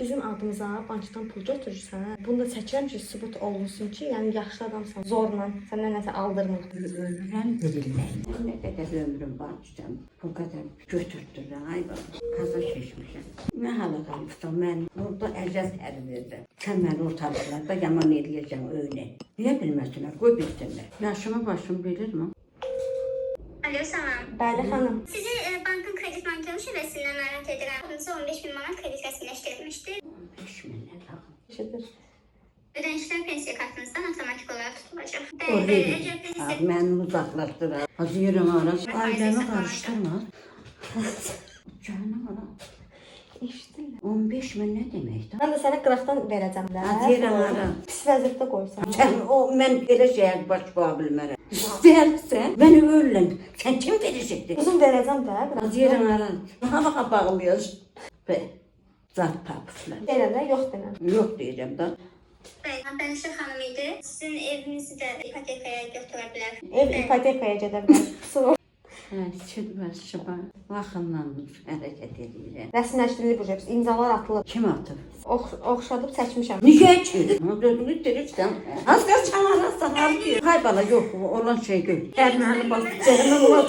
Bizim adımıza bankdan pul götürürsən, bunu da çəkirəm ki, sübut olunsun ki, yəni yaşlı adamsan, zorla səndən nəsə aldırmır. Ölürəm verirlər. Nə qədər ömrüm var cücəm, bu qədər götürdürlər, ay baba. Kaza şişmişəm. Nə hala qalıbsa, mən orada əcəz əri verirəm. Sən məni ortalıqlarda yaman eləyəcəm öyle. Niyə bilməsinlər, qoy bilsinlər. Yaşımı başımı bilir mi? Alo, salam. Bəli, xanım. Sizi bankın kredit monitörü şubəsindən məlumat edirəm. Adınıza 15.000 manat kredit rəsmiləşdirilmişdir. 15.000 nə lazım? Eşidir. Ödənişlər pensiya kartınızdan avtomatik olaraq tutulacaq. Öyle Əgər değil. pensiya Məni uzaqlaşdırar. Hazırım aras. Ailemi qarışdırma. Canım ara. Eşidirlər. 15.000 nə deməkdir? Mən də sənə qıraqdan verəcəm də. Hazırım ara. Pis vəziyyətdə qoysan. Mən belə şeyə baş qoya bilmərəm. İstəyərsən, məni ölüm. Sən kim verəcəkdir? Uzun verəcəm də. Hazırım ara. Hava bağlayır. Və zat papıslar. Deyirəm də, yox denəm. Yox deyirəm da. Bənişir xanım idi. Sizin evinizi də ipotekaya götürə bilər. Ev ipotekaya gedə bilər. Sonra Hə, süd və şıba. Vaxından hərəkət edirəm. rəsmiləşdirilib bu cəbs, imzalar atılıb. Kim atıb? Oxşadıb çəkmişəm. Niyə ki? Dözünü dirirsən. Az qaz çalarsan, harbi. Hay bala, yox, olan şey gör. Hər məni basıb, cəhənnəm olar.